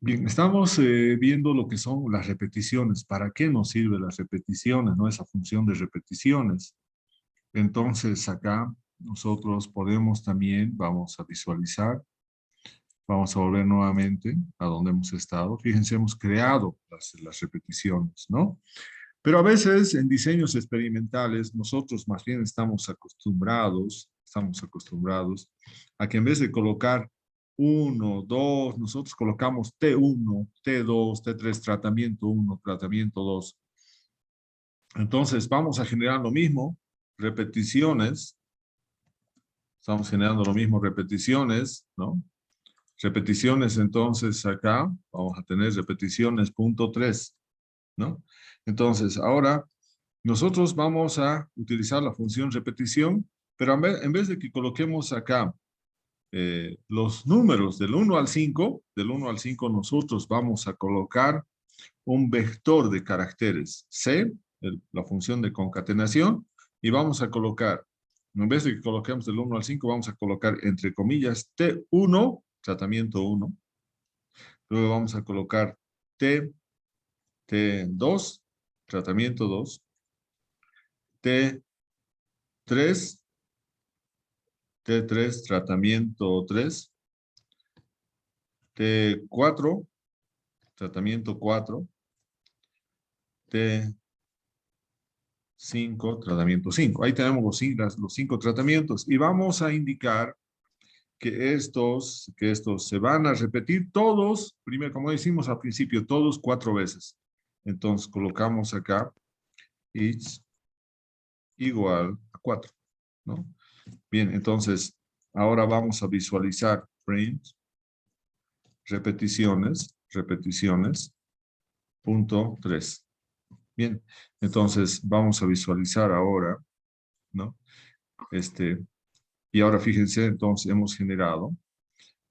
Bien, estamos viendo lo que son las repeticiones. ¿Para qué nos sirven las repeticiones, no? Esa función de repeticiones. Entonces, acá nosotros podemos también, vamos a visualizar, vamos a volver nuevamente a donde hemos estado. Fíjense, hemos creado las repeticiones, ¿no? Pero a veces en diseños experimentales nosotros más bien estamos acostumbrados a que en vez de colocar uno, 2, nosotros colocamos T1, T2, T3, tratamiento 1, tratamiento 2. Entonces vamos a generar lo mismo, repeticiones, estamos generando lo mismo, repeticiones, ¿no? Repeticiones, entonces acá vamos a tener repeticiones punto 3, ¿no? Entonces ahora nosotros vamos a utilizar la función repetición, pero en vez de que coloquemos acá los números del 1 al 5 nosotros vamos a colocar un vector de caracteres, C, la función de concatenación, y vamos a colocar, en vez de que coloquemos del 1 al 5, vamos a colocar entre comillas T1, tratamiento 1, luego vamos a colocar T2, tratamiento 2, T3, T3, tratamiento 3, T4, tratamiento 4, T5, tratamiento 5. Ahí tenemos los 5 tratamientos y vamos a indicar que estos se van a repetir todos, primero como decimos al principio, todos 4 veces. Entonces colocamos acá each igual a 4, ¿no? Bien, entonces ahora vamos a visualizar print repeticiones, punto 3. Bien, entonces vamos a visualizar ahora, ¿no? Y ahora fíjense, entonces hemos generado,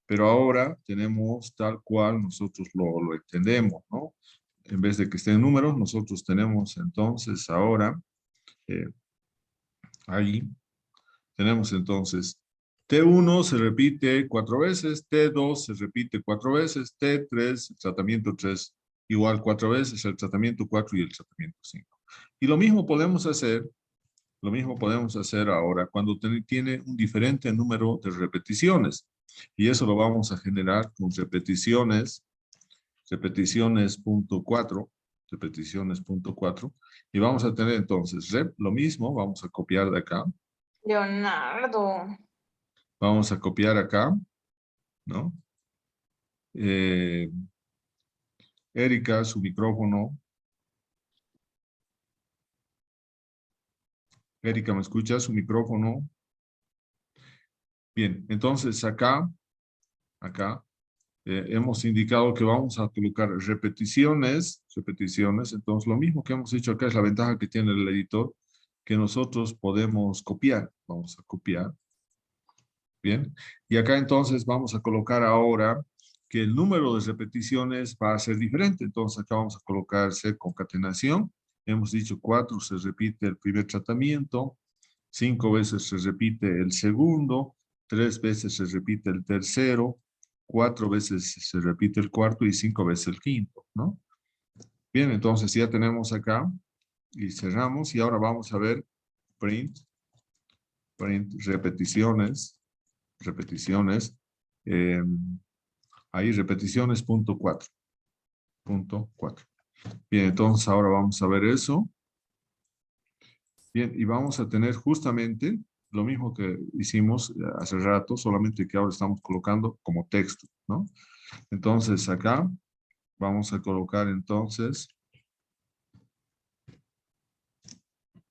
pero ahora tenemos tal cual nosotros lo entendemos, ¿no? En vez de que estén números, nosotros tenemos entonces ahora, eh, ahí, tenemos entonces T1 se repite 4 veces, T2 se repite 4 veces, T3, tratamiento 3 igual 4 veces, el tratamiento 4 y el tratamiento 5. Y lo mismo podemos hacer ahora cuando tiene un diferente número de repeticiones. Y eso lo vamos a generar con repeticiones punto 4, y vamos a tener entonces lo mismo, vamos a copiar de acá, Leonardo. vamos a copiar acá, ¿no? Erika, su micrófono. Erika, ¿me escucha? Su micrófono. Bien, entonces acá, hemos indicado que vamos a colocar repeticiones, entonces lo mismo que hemos hecho acá es la ventaja que tiene el editor, que nosotros podemos copiar, vamos a copiar, bien, y acá entonces vamos a colocar ahora que el número de repeticiones va a ser diferente, entonces acá vamos a colocar C concatenación, hemos dicho 4 se repite el primer tratamiento, 5 veces se repite el segundo, 3 veces se repite el tercero, 4 veces se repite el cuarto y 5 veces el quinto, ¿no? Bien, entonces ya tenemos acá y cerramos y ahora vamos a ver print repeticiones, eh, ahí repeticiones punto 4. Bien, entonces ahora vamos a ver eso. Bien, y vamos a tener justamente lo mismo que hicimos hace rato, solamente que ahora estamos colocando como texto, ¿no? Entonces acá vamos a colocar entonces,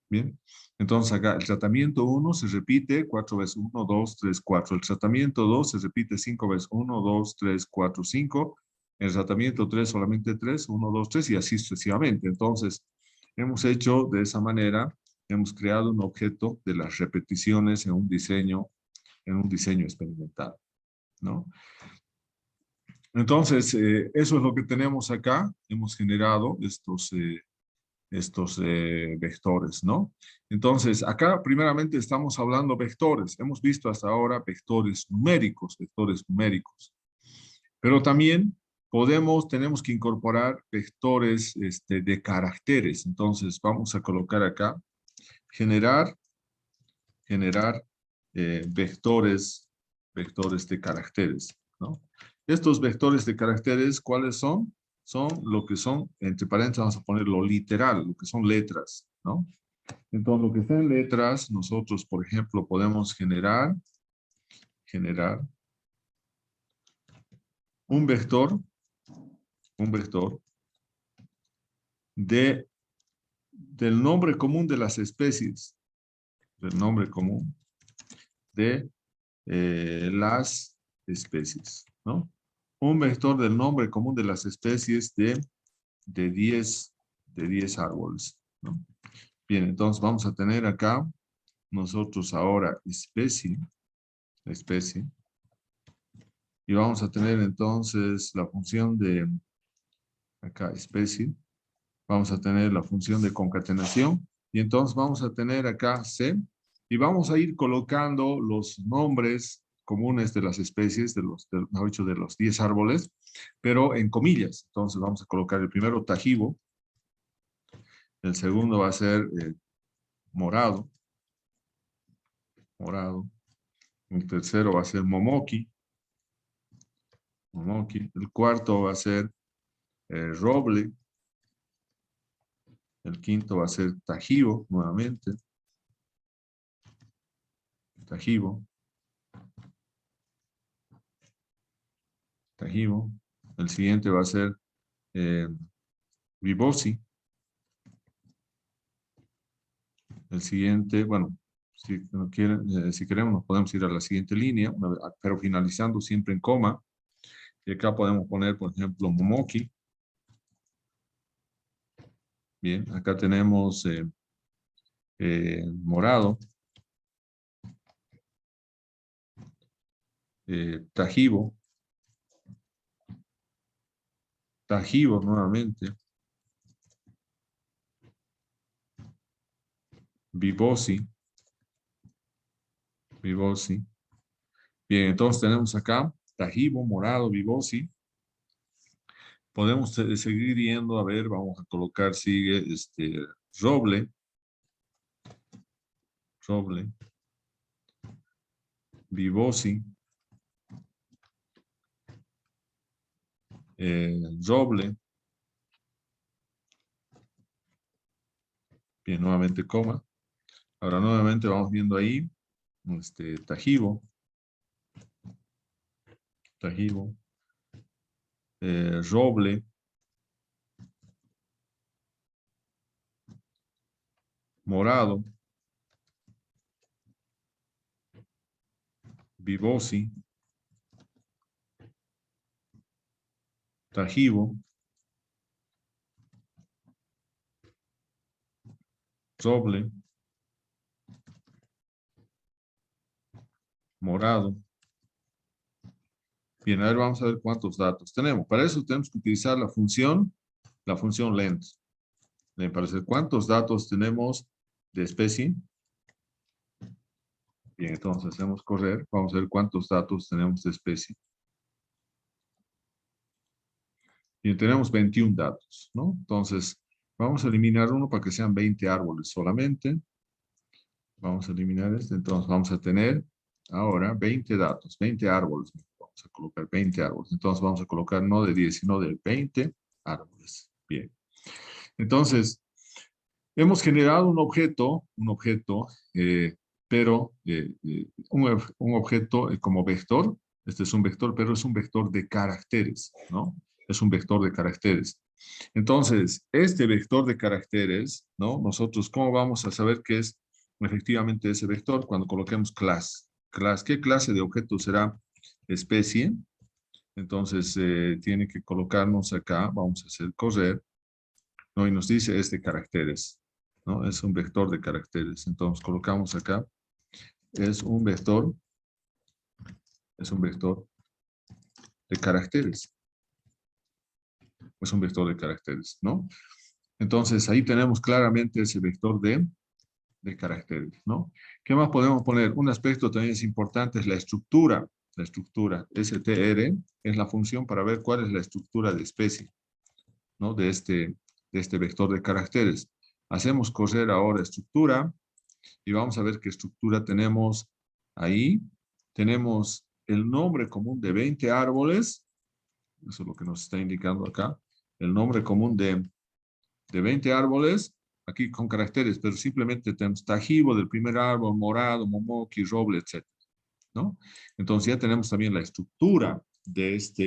bien, entonces acá el tratamiento 1 se repite 4 veces 1, 2, 3, 4. El tratamiento 2 se repite 5 veces 1, 2, 3, 4, 5. El tratamiento 3 solamente 3, 1, 2, 3 y así sucesivamente. Entonces, hemos hecho de esa manera, hemos creado un objeto de las repeticiones en un diseño experimental, ¿no? Entonces, eso es lo que tenemos acá. Hemos generado estos vectores, ¿no? Entonces, acá primeramente estamos hablando vectores. Hemos visto hasta ahora vectores numéricos, pero también tenemos que incorporar vectores de caracteres. Entonces, vamos a colocar acá, generar vectores de caracteres, ¿no? Estos vectores de caracteres, ¿cuáles son? Son lo que son, entre paréntesis vamos a poner lo literal, lo que son letras, ¿no? Entonces, lo que está en letras, nosotros, por ejemplo, podemos generar un vector del nombre común de las especies, del nombre común de las especies, ¿no? Un vector del nombre común de las especies de 10 árboles, ¿no? Bien, entonces vamos a tener acá nosotros ahora especie, y vamos a tener entonces la función de acá especie, vamos a tener la función de concatenación, y entonces vamos a tener acá C, y vamos a ir colocando los nombres comunes de las especies, mejor dicho, de los 10 árboles, pero en comillas. Entonces vamos a colocar el primero tajibo, el segundo va a ser morado, el tercero va a ser momoki, el cuarto va a ser roble, el quinto va a ser tajibo, nuevamente, tajibo, el siguiente va a ser vibosi, el siguiente, bueno, si no quieren, si queremos nos podemos ir a la siguiente línea, pero finalizando siempre en coma, y acá podemos poner, por ejemplo, momoki. Bien, acá tenemos morado, tajibo nuevamente, vibosi. Bien, entonces tenemos acá tajibo, morado, vibosi. Podemos seguir yendo, a ver, vamos a colocar, sigue roble, vibosi, roble. Bien, nuevamente coma. Ahora nuevamente vamos viendo ahí, tajibo, roble, morado, vibosi, tajibo, roble, morado. Bien, a ver, vamos a ver cuántos datos tenemos. Para eso tenemos que utilizar la función length. Para saber cuántos datos tenemos de especie. Bien, entonces hacemos correr. Vamos a ver cuántos datos tenemos de especie. Bien, tenemos 21 datos, ¿no? Entonces, vamos a eliminar uno para que sean 20 árboles solamente. Vamos a eliminar este. Entonces, vamos a tener ahora 20 datos, 20 árboles. Vamos a colocar 20 árboles. Entonces, vamos a colocar no de 10, sino de 20 árboles. Bien. Entonces, hemos generado un objeto, pero un objeto como vector. Este es un vector, pero es un vector de caracteres, ¿no? Es un vector de caracteres. Entonces, este vector de caracteres, ¿no? Nosotros, ¿cómo vamos a saber qué es efectivamente ese vector? Cuando coloquemos class. ¿Qué clase de objeto será? Especie. Entonces, tiene que colocarnos acá, vamos a hacer correr, ¿no? Y nos dice es de caracteres, ¿no? Es un vector de caracteres. Entonces, colocamos acá, es un vector de caracteres. Es un vector de caracteres, ¿no? Entonces, ahí tenemos claramente ese vector de caracteres, ¿no? ¿Qué más podemos poner? Un aspecto también es importante, es la estructura la estructura str es la función para ver cuál es la estructura de especie, ¿no? De este vector de caracteres. Hacemos correr ahora estructura y vamos a ver qué estructura tenemos ahí. Tenemos el nombre común de 20 árboles. Eso es lo que nos está indicando acá. El nombre común de 20 árboles, aquí con caracteres, pero simplemente tenemos tajibo del primer árbol, morado, momoki, roble, etc. ¿No? Entonces ya tenemos también la estructura de esta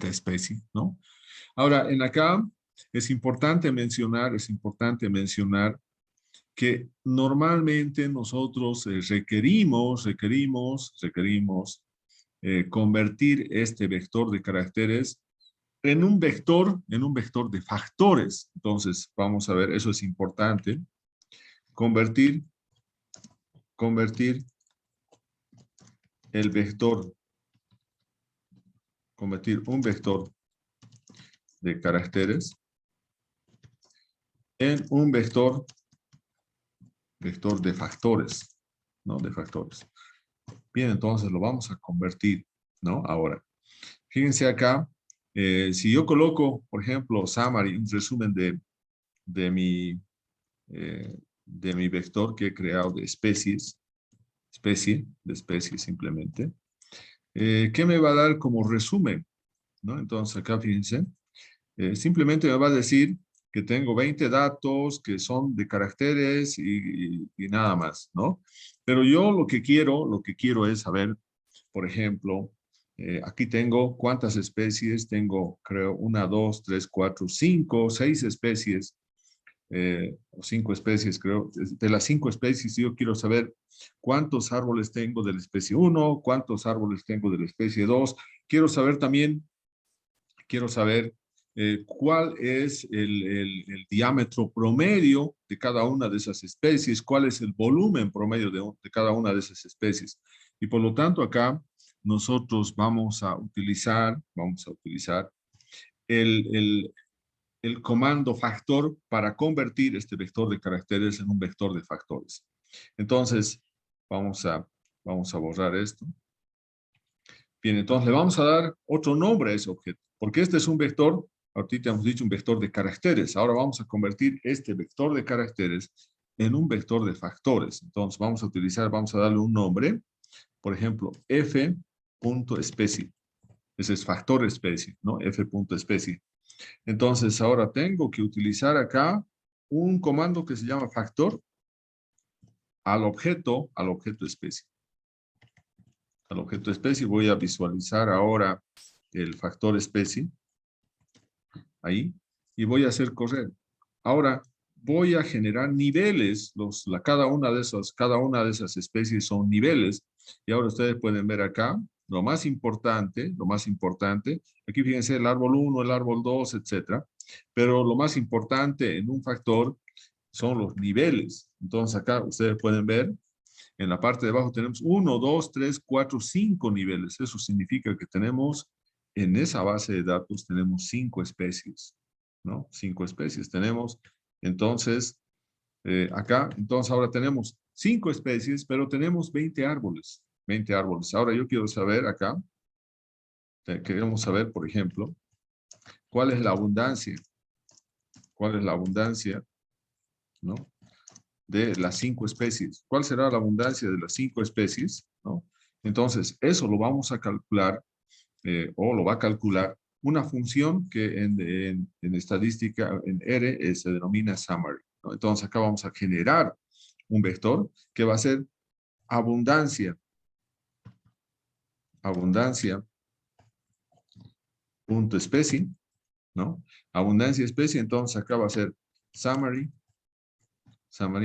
especie, ¿no? Ahora, en acá es importante mencionar que normalmente nosotros requerimos convertir este vector de caracteres en un vector de factores. Entonces, vamos a ver, eso es importante. Convertir el vector, convertir un vector de caracteres en un vector de factores, ¿no? De factores. Bien, entonces lo vamos a convertir, ¿no? Ahora, fíjense acá, si yo coloco, por ejemplo, summary, un resumen de mi vector que he creado de especie simplemente, ¿qué me va a dar como resumen? ¿No? Entonces acá fíjense, simplemente me va a decir que tengo 20 datos que son de caracteres y nada más, ¿no? Pero yo lo que quiero es saber, por ejemplo, aquí tengo cuántas especies, tengo creo 1, 2, 3, 4, 5, 6 especies, o 5 especies creo. De las 5 especies yo quiero saber cuántos árboles tengo de la especie 1, cuántos árboles tengo de la especie 2. Quiero saber también, cuál es el diámetro promedio de cada una de esas especies, cuál es el volumen promedio de cada una de esas especies. Y por lo tanto acá nosotros vamos a utilizar el comando factor para convertir este vector de caracteres en un vector de factores. Entonces, vamos a borrar esto. Bien, entonces le vamos a dar otro nombre a ese objeto, porque este es un vector, ahorita hemos dicho un vector de caracteres. Ahora vamos a convertir este vector de caracteres en un vector de factores. Entonces vamos a darle un nombre, por ejemplo, f.especie. Ese es factor especie, ¿no? f.especie. Entonces ahora tengo que utilizar acá un comando que se llama factor al objeto especie. Al objeto especie voy a visualizar ahora el factor especie, ahí, y voy a hacer correr. Ahora voy a generar niveles, cada una de esas especies son niveles, y ahora ustedes pueden ver acá, lo más importante, aquí fíjense el árbol 1, el árbol 2, etcétera, pero lo más importante en un factor son los niveles. Entonces acá ustedes pueden ver, en la parte de abajo tenemos 1, 2, 3, 4, 5 niveles. Eso significa que tenemos, en esa base de datos, tenemos 5 especies, ¿no? 5 especies tenemos. Entonces, acá, entonces ahora tenemos 5 especies, pero tenemos 20 árboles. 20 árboles. Ahora yo quiero saber acá, queremos saber, por ejemplo, cuál es la abundancia. ¿Cuál es la abundancia, ¿no? De las 5 especies. ¿Cuál será la abundancia de las 5 especies? ¿No? Entonces, eso lo vamos a calcular, o lo va a calcular una función que en estadística, en R, se denomina summary, ¿no? Entonces, acá vamos a generar un vector que va a ser abundancia, punto especie, ¿no? Abundancia especie, entonces acá va a ser summary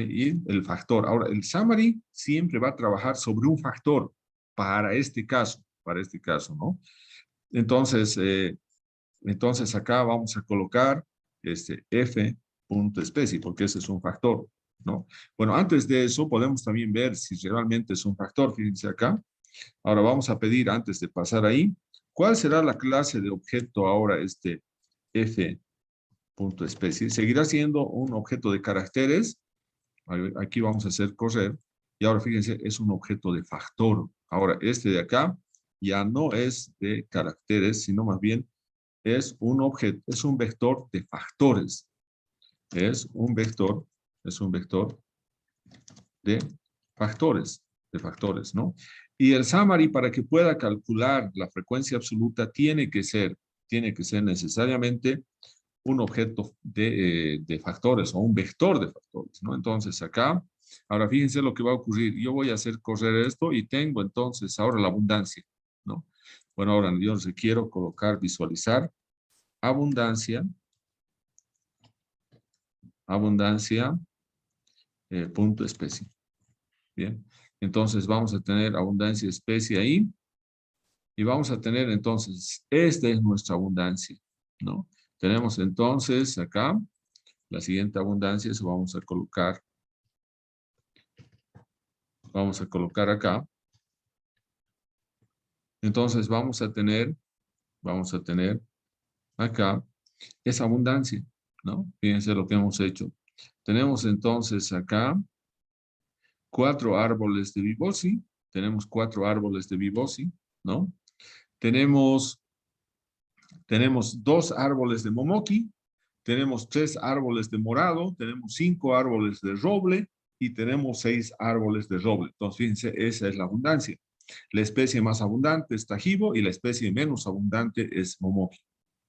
y el factor. Ahora, el summary siempre va a trabajar sobre un factor para este caso, ¿no? Entonces, acá vamos a colocar f.especie, porque ese es un factor, ¿no? Bueno, antes de eso podemos también ver si realmente es un factor. Fíjense acá. Ahora vamos a pedir, antes de pasar ahí, ¿cuál será la clase de objeto ahora f.especie? ¿Seguirá siendo un objeto de caracteres? Aquí vamos a hacer correr. Y ahora fíjense, es un objeto de factor Ahora, este de acá ya no es de caracteres, sino más bien es un objeto, es un vector de factores. Es un vector de factores, ¿no? Y el summary, para que pueda calcular la frecuencia absoluta, tiene que ser necesariamente un objeto de factores o un vector de factores, ¿no? Entonces acá, ahora fíjense lo que va a ocurrir. Yo voy a hacer correr esto y tengo entonces ahora la abundancia, ¿no? Bueno, ahora yo quiero colocar, visualizar abundancia, punto especie. Bien, entonces vamos a tener abundancia especie ahí y vamos a tener entonces, esta es nuestra abundancia, ¿no? Tenemos entonces acá la siguiente abundancia, eso vamos a colocar acá. Entonces vamos a tener acá esa abundancia, ¿no? Fíjense lo que hemos hecho. Tenemos entonces acá 4 árboles de Vibosi, tenemos 4 árboles de Vibosi, ¿no? Tenemos 2 árboles de Momoki, tenemos 3 árboles de morado, tenemos 5 árboles de roble y tenemos 6 árboles de roble. Entonces, fíjense, esa es la abundancia. La especie más abundante es Tajibo y la especie menos abundante es Momoki,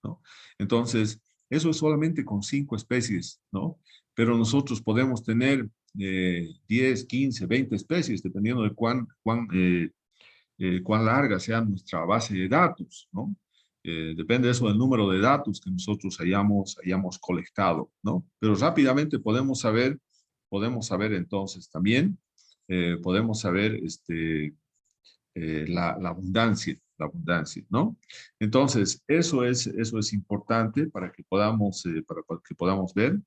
¿no? Entonces, eso es solamente con 5 especies, ¿no? Pero nosotros podemos tener 10, 15, 20 especies, dependiendo de cuán larga sea nuestra base de datos, ¿no? Depende eso del número de datos que nosotros hayamos colectado, ¿no? Pero rápidamente podemos saber entonces también, podemos saber la abundancia, ¿no? Entonces, eso es importante para que podamos ver.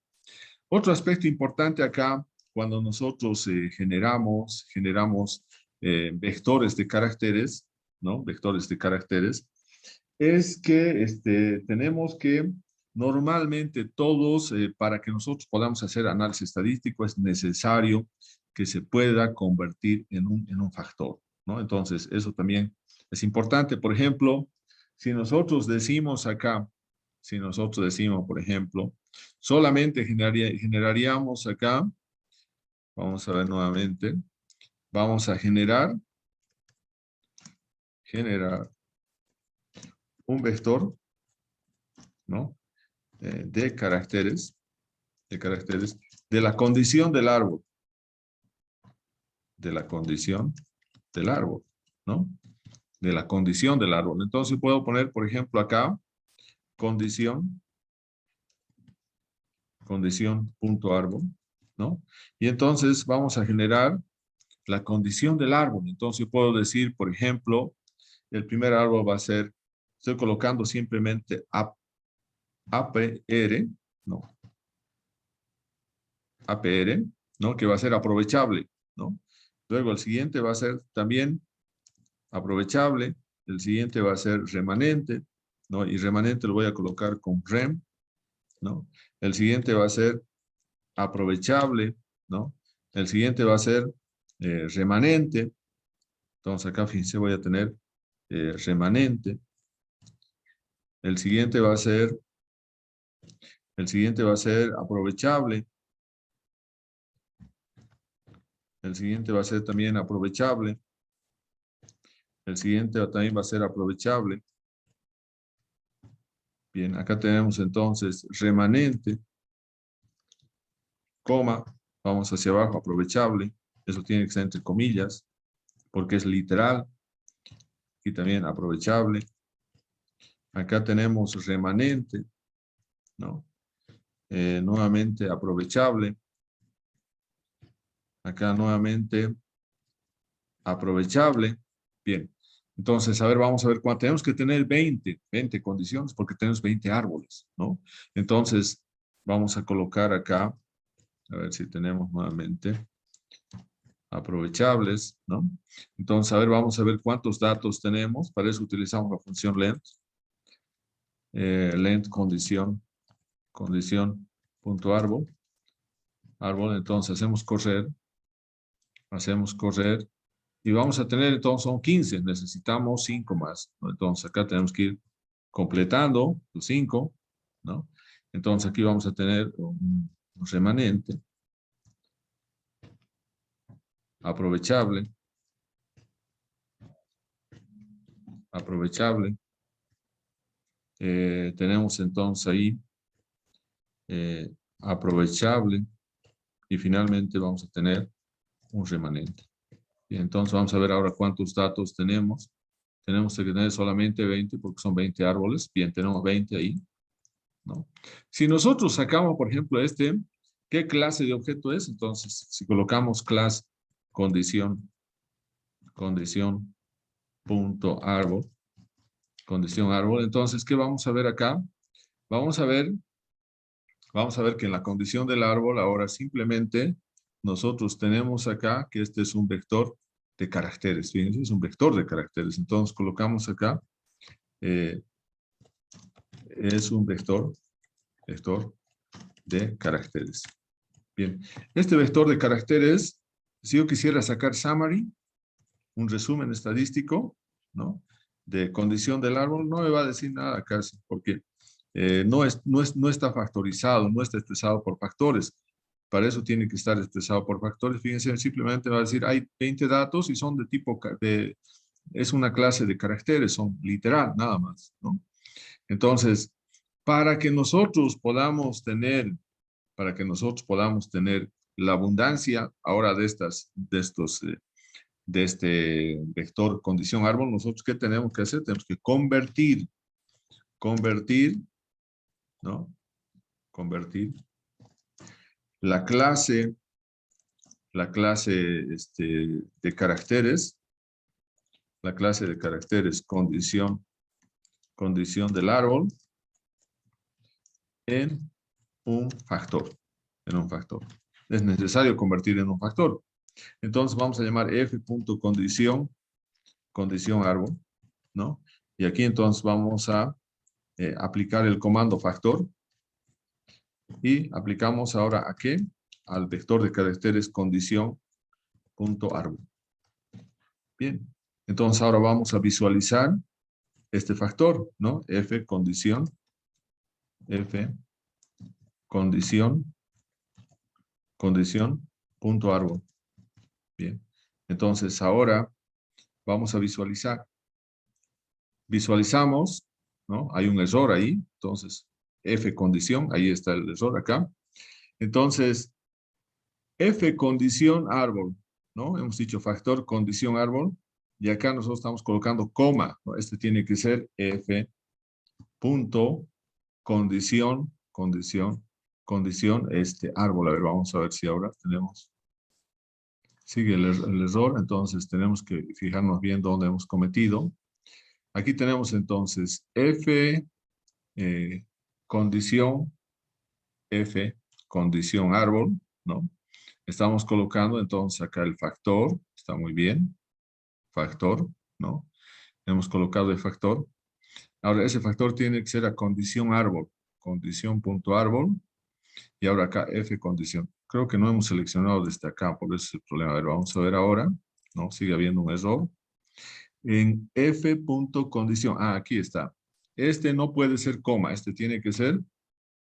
Otro aspecto importante acá, cuando nosotros generamos vectores de caracteres, ¿no? Vectores de caracteres, es que tenemos que normalmente todos, para que nosotros podamos hacer análisis estadístico, es necesario que se pueda convertir en un factor, ¿no? Entonces, eso también es importante. Por ejemplo, si nosotros decimos acá, por ejemplo, solamente generaríamos acá, vamos a ver nuevamente, vamos a generar un vector, ¿no? De caracteres, de la condición del árbol, ¿no? De la condición del árbol. Entonces puedo poner, por ejemplo, acá, condición punto árbol, ¿no? Y entonces vamos a generar la condición del árbol. Entonces puedo decir, por ejemplo, el primer árbol va a ser, estoy colocando simplemente APR, ¿no? APR, ¿no? Que va a ser aprovechable, ¿no? Luego el siguiente va a ser también aprovechable, el siguiente va a ser remanente, ¿no? Y remanente lo voy a colocar con rem, ¿no? El siguiente va a ser aprovechable, ¿no? El siguiente va a ser remanente. Entonces acá, fíjense, voy a tener remanente. El siguiente va a ser aprovechable. El siguiente va a ser también aprovechable. El siguiente también va a ser aprovechable. Bien, acá tenemos entonces remanente, coma, vamos hacia abajo, aprovechable. Eso tiene que ser entre comillas, porque es literal. Aquí también aprovechable. Acá tenemos remanente, ¿no? Nuevamente aprovechable. Acá nuevamente aprovechable. Bien, entonces, a ver, vamos a ver cuánto. Tenemos que tener 20 condiciones porque tenemos 20 árboles, ¿no? Entonces, vamos a colocar acá, a ver si tenemos nuevamente aprovechables, ¿no? Entonces, a ver, vamos a ver cuántos datos tenemos. Para eso utilizamos la función length. Length condición punto árbol. Entonces, hacemos correr Y vamos a tener, entonces, son 15. Necesitamos 5 más, ¿no? Entonces, acá tenemos que ir completando los 5, ¿no? Entonces, aquí vamos a tener un remanente aprovechable. Tenemos entonces ahí aprovechable y finalmente vamos a tener un remanente. Y entonces vamos a ver ahora cuántos datos tenemos. Tenemos que tener solamente 20 porque son 20 árboles. Bien, tenemos 20 ahí, ¿no? Si nosotros sacamos, por ejemplo, ¿qué clase de objeto es? Entonces, si colocamos clase condición punto árbol, condición árbol, entonces, ¿qué vamos a ver acá? Vamos a ver que en la condición del árbol ahora simplemente nosotros tenemos acá que este es un vector de caracteres. Fíjense, es un vector de caracteres. Entonces colocamos acá, es un vector de caracteres. Bien, este vector de caracteres, si yo quisiera sacar summary, un resumen estadístico, ¿no? De condición del árbol, no me va a decir nada casi, porque no está factorizado, no está expresado por factores. Para eso tiene que estar expresado por factores. Fíjense, simplemente va a decir, hay 20 datos y son de tipo, es una clase de caracteres, son literal, nada más, ¿no? Entonces, para que nosotros podamos tener la abundancia ahora de este vector condición árbol, nosotros ¿qué tenemos que hacer? Tenemos que convertir, ¿no? Convertir la clase de caracteres, condición del árbol en un factor, Es necesario convertir en un factor. Entonces vamos a llamar f.condición árbol, ¿no? Y aquí entonces vamos a aplicar el comando factor y aplicamos ahora ¿a qué? Al vector de caracteres condición.árbol. Bien, entonces ahora vamos a visualizar este factor, ¿no? F condición punto árbol. Bien, entonces ahora vamos a visualizar. Visualizamos, ¿no? Hay un error ahí, entonces F condición, ahí está el error acá. Entonces, F condición árbol, ¿no? Hemos dicho factor condición árbol, y acá nosotros estamos colocando coma, ¿no? Este tiene que ser F punto condición árbol. A ver, vamos a ver si ahora tenemos, sigue el error, entonces tenemos que fijarnos bien dónde hemos cometido. Aquí tenemos entonces F condición árbol, ¿no? Estamos colocando entonces acá el factor, está muy bien, factor, ¿no? Hemos colocado el factor. Ahora ese factor tiene que ser a condición árbol, condición.árbol, y ahora acá F condición. Creo que no hemos seleccionado desde acá, por eso es el problema. A ver, vamos a ver ahora, ¿no? Sigue habiendo un error. En F.condición, aquí está. Este no puede ser coma, este tiene que ser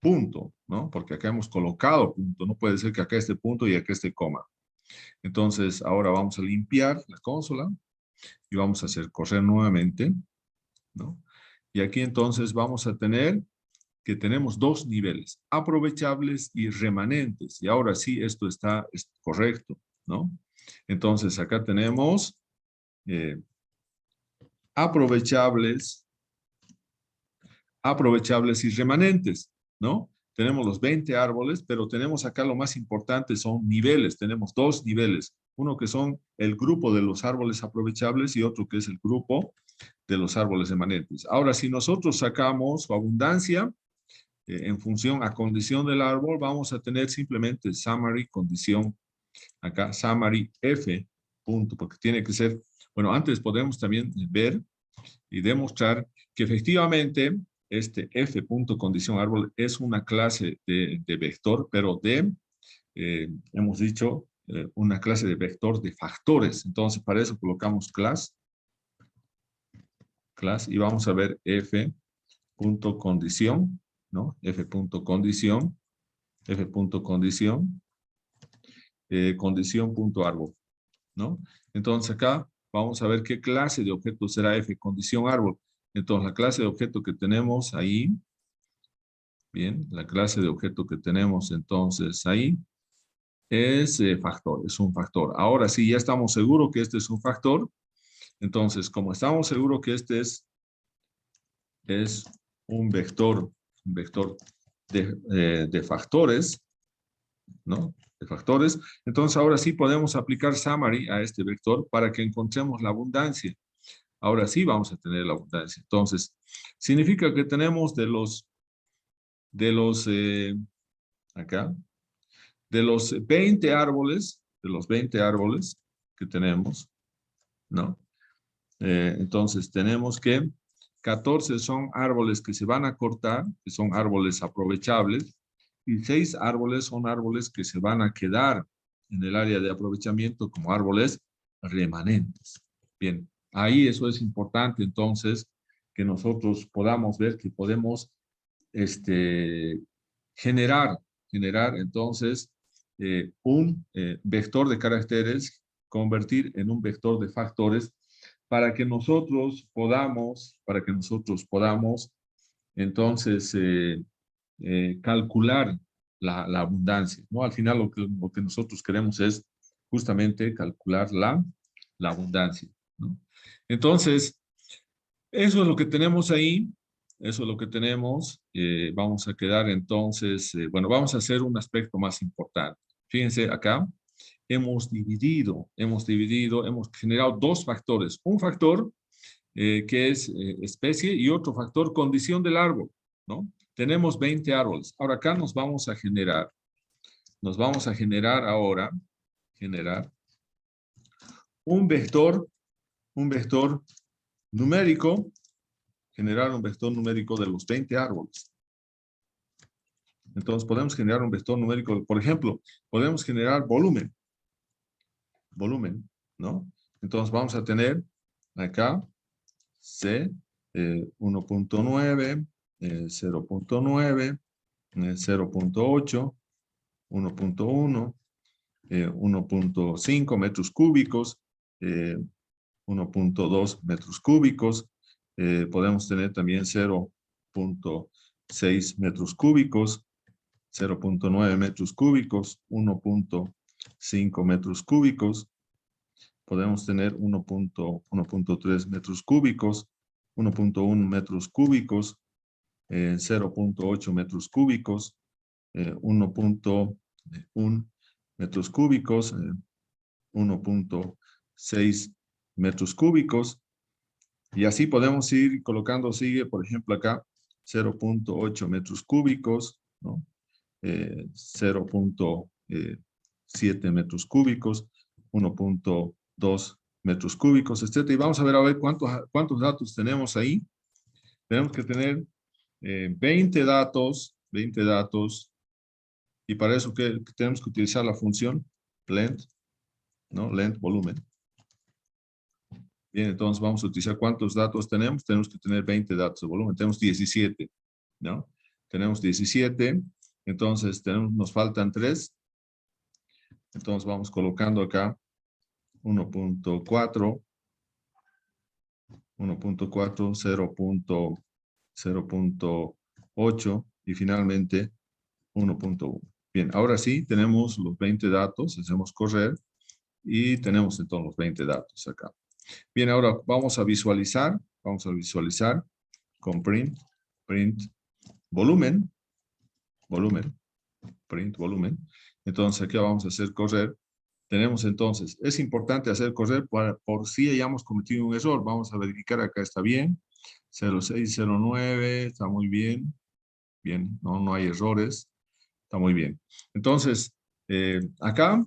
punto, ¿no? Porque acá hemos colocado punto, no puede ser que acá esté punto y acá esté coma. Entonces, ahora vamos a limpiar la consola y vamos a hacer correr nuevamente, ¿no? Y aquí entonces vamos a tener que tenemos dos niveles, aprovechables y remanentes. Y ahora sí, esto es correcto, ¿no? Entonces, acá tenemos aprovechables y remanentes, ¿no? Tenemos los 20 árboles, pero tenemos acá lo más importante son niveles. Tenemos dos niveles. Uno que son el grupo de los árboles aprovechables y otro que es el grupo de los árboles remanentes. Ahora, si nosotros sacamos su abundancia en función a condición del árbol, vamos a tener simplemente summary condición. Acá summary F, punto, porque tiene que ser, bueno, antes podemos también ver y demostrar que efectivamente este F punto condición árbol es una clase de vector, pero hemos dicho, una clase de vector de factores. Entonces, para eso colocamos class, y vamos a ver f.condición, ¿no? f.condición, condición.árbol, ¿no? Entonces acá vamos a ver qué clase de objeto será f, condición árbol. Entonces la clase de objeto que tenemos ahí, bien, la clase de objeto que tenemos entonces ahí es factor, es un factor. Ahora sí, ya estamos seguros que este es un factor. Entonces, como estamos seguros que este es un vector de factores, ¿no? De factores. Entonces, ahora sí podemos aplicar summary a este vector para que encontremos la abundancia. Ahora sí vamos a tener la abundancia. Entonces, significa que tenemos de los acá, de los 20 árboles, que tenemos, ¿no? Entonces, tenemos que 14 son árboles que se van a cortar, que son árboles aprovechables, y 6 árboles son árboles que se van a quedar en el área de aprovechamiento como árboles remanentes. Bien, ahí eso es importante, entonces, que nosotros podamos ver que podemos generar entonces un vector de caracteres, convertir en un vector de factores para que nosotros podamos entonces calcular la abundancia, ¿no? Al final lo que nosotros queremos es justamente calcular la abundancia, ¿no? Entonces, eso es lo que tenemos ahí, eso es lo que tenemos. Vamos a quedar entonces, bueno, vamos a hacer un aspecto más importante. Fíjense acá, hemos generado dos factores. Un factor que es especie y otro factor condición del árbol, ¿no? Tenemos 20 árboles. Ahora acá nos vamos a generar ahora, un vector numérico, generar un vector numérico de los 20 árboles. Entonces podemos generar un vector numérico, por ejemplo, podemos generar volumen, ¿no? Entonces vamos a tener acá C 1.9, 0.9, 0.8, 1.1, 1.5 metros cúbicos, 1.2 metros cúbicos, podemos tener también 0.6 metros cúbicos, 0.9 metros cúbicos, 1.5 metros cúbicos, podemos tener 1.3 metros cúbicos, 1.1 metros cúbicos, 0.8 metros cúbicos, 1.1 metros cúbicos, 1.6 metros cúbicos, y así podemos ir colocando, sigue, por ejemplo, acá, 0.8 metros cúbicos, ¿no? 0.7 metros cúbicos, 1.2 metros cúbicos, etc. Y vamos a ver cuántos datos tenemos ahí. Tenemos que tener 20 datos, y para eso que tenemos que utilizar la función length, ¿no? Length, volumen. Bien, entonces vamos a utilizar cuántos datos tenemos. Tenemos que tener 20 datos de volumen. Tenemos 17, ¿no? Tenemos 17. Entonces nos faltan 3. Entonces vamos colocando acá 1.4, 0.8 y finalmente 1.1. Bien, ahora sí tenemos los 20 datos. Hacemos correr y tenemos entonces los 20 datos acá. Bien, ahora vamos a visualizar con print volumen, print volumen. Entonces aquí vamos a hacer correr. Tenemos entonces, es importante hacer correr por si hayamos cometido un error. Vamos a verificar acá, está bien. 0609, está muy bien. Bien, no hay errores. Está muy bien. Entonces, acá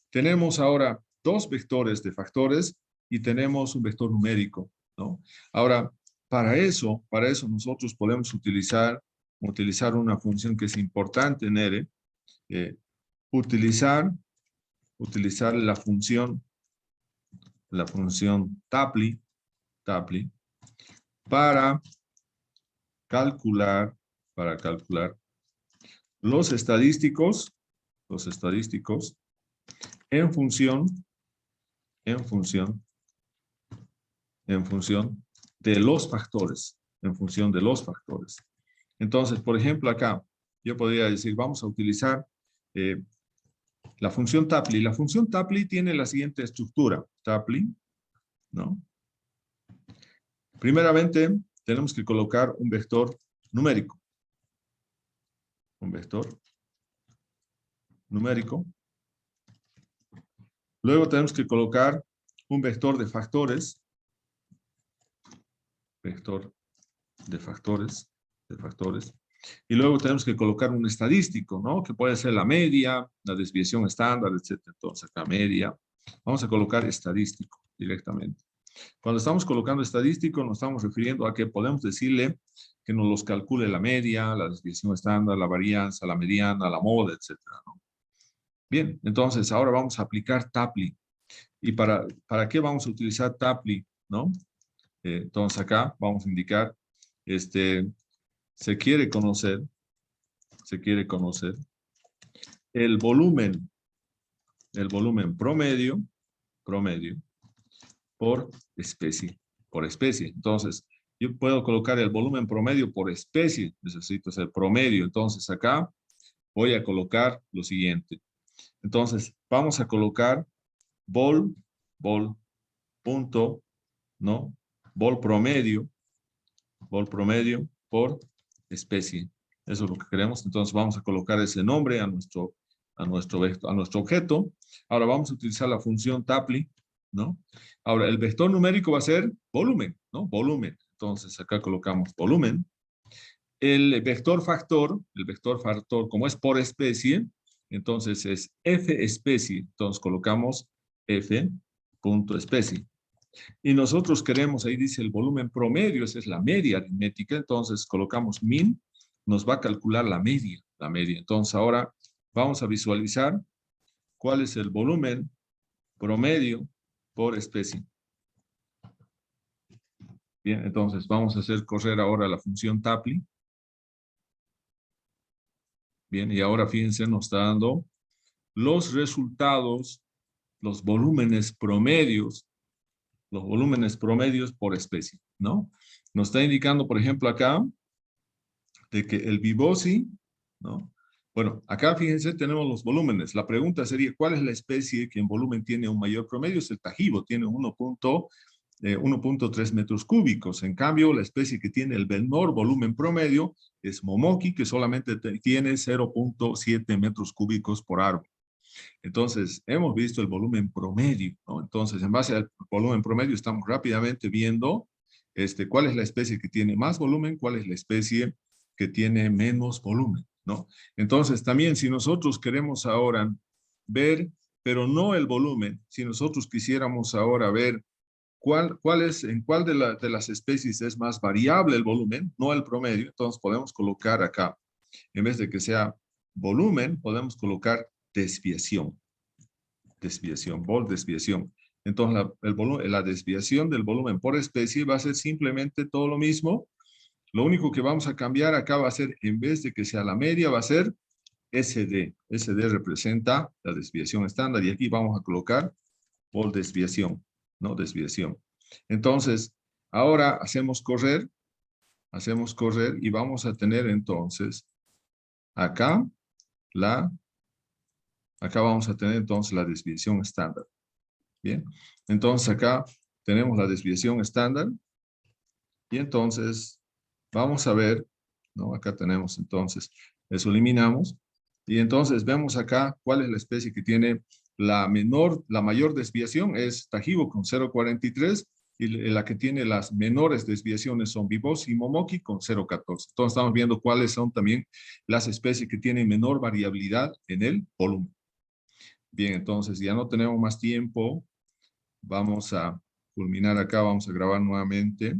tenemos ahora dos vectores de factores y tenemos un vector numérico, ¿no? Ahora, para eso nosotros podemos utilizar una función que es importante en R, utilizar utilizar la función Tapley para calcular los estadísticos en función de los factores, Entonces, por ejemplo, acá yo podría decir, vamos a utilizar la función Tapley. La función Tapley tiene la siguiente estructura. Tapley, ¿no? Primeramente, tenemos que colocar un vector numérico. Luego tenemos que colocar un vector de factores. Y luego tenemos que colocar un estadístico, ¿no? Que puede ser la media, la desviación estándar, etc. Entonces, acá media. Vamos a colocar estadístico directamente. Cuando estamos colocando estadístico, nos estamos refiriendo a que podemos decirle que nos los calcule la media, la desviación estándar, la varianza, la mediana, la moda, etc., ¿no? Bien, entonces ahora vamos a aplicar Tapley. ¿Y para qué vamos a utilizar Tapley, no? Entonces acá vamos a indicar, se quiere conocer el volumen promedio por especie. Entonces, yo puedo colocar el volumen promedio por especie, necesito hacer promedio. Entonces acá voy a colocar lo siguiente. Entonces, vamos a colocar vol promedio por especie. Eso es lo que queremos. Entonces vamos a colocar ese nombre a nuestro objeto. Ahora vamos a utilizar la función Tapley, ¿no? Ahora el vector numérico va a ser volumen, ¿no? Volumen. Entonces acá colocamos volumen. El vector factor, como es por especie, entonces es F especie. Entonces colocamos F punto especie. Y nosotros queremos, ahí dice el volumen promedio, esa es la media aritmética, entonces colocamos min, nos va a calcular la media. Entonces ahora vamos a visualizar cuál es el volumen promedio por especie. Bien, entonces vamos a hacer correr ahora la función Tapley. Bien, y ahora fíjense, nos está dando los resultados, los volúmenes promedios por especie, ¿no? Nos está indicando, por ejemplo, acá, de que el Vibosi, ¿no? Bueno, acá fíjense, tenemos los volúmenes. La pregunta sería, ¿cuál es la especie que en volumen tiene un mayor promedio? Es el Tajibo, tiene 1.3 metros cúbicos. En cambio, la especie que tiene el menor volumen promedio es Momoki, que solamente tiene 0.7 metros cúbicos por árbol. Entonces, hemos visto el volumen promedio, ¿no? Entonces, en base al volumen promedio, estamos rápidamente viendo cuál es la especie que tiene más volumen, cuál es la especie que tiene menos volumen, ¿no? Entonces, también si nosotros queremos ahora ver, pero no el volumen, si nosotros quisiéramos ahora ver en cuál de las especies es más variable el volumen, no el promedio, entonces podemos colocar acá, en vez de que sea volumen, podemos colocar desviación. Vol desviación. Entonces, la desviación del volumen por especie va a ser simplemente todo lo mismo. Lo único que vamos a cambiar acá va a ser, en vez de que sea la media, va a ser SD. SD representa la desviación estándar y aquí vamos a colocar vol desviación, ¿no? Desviación. Entonces, ahora hacemos correr y vamos a tener entonces acá vamos a tener entonces la desviación estándar. Bien, entonces acá tenemos la desviación estándar y entonces vamos a ver, ¿no? Acá tenemos entonces, eso eliminamos y entonces vemos acá cuál es la especie que tiene la mayor desviación es Tajibo con 0.43 y la que tiene las menores desviaciones son Vibosi y Momoki con 0.14. Entonces estamos viendo cuáles son también las especies que tienen menor variabilidad en el volumen. Bien, entonces ya no tenemos más tiempo. Vamos a culminar acá, vamos a grabar nuevamente.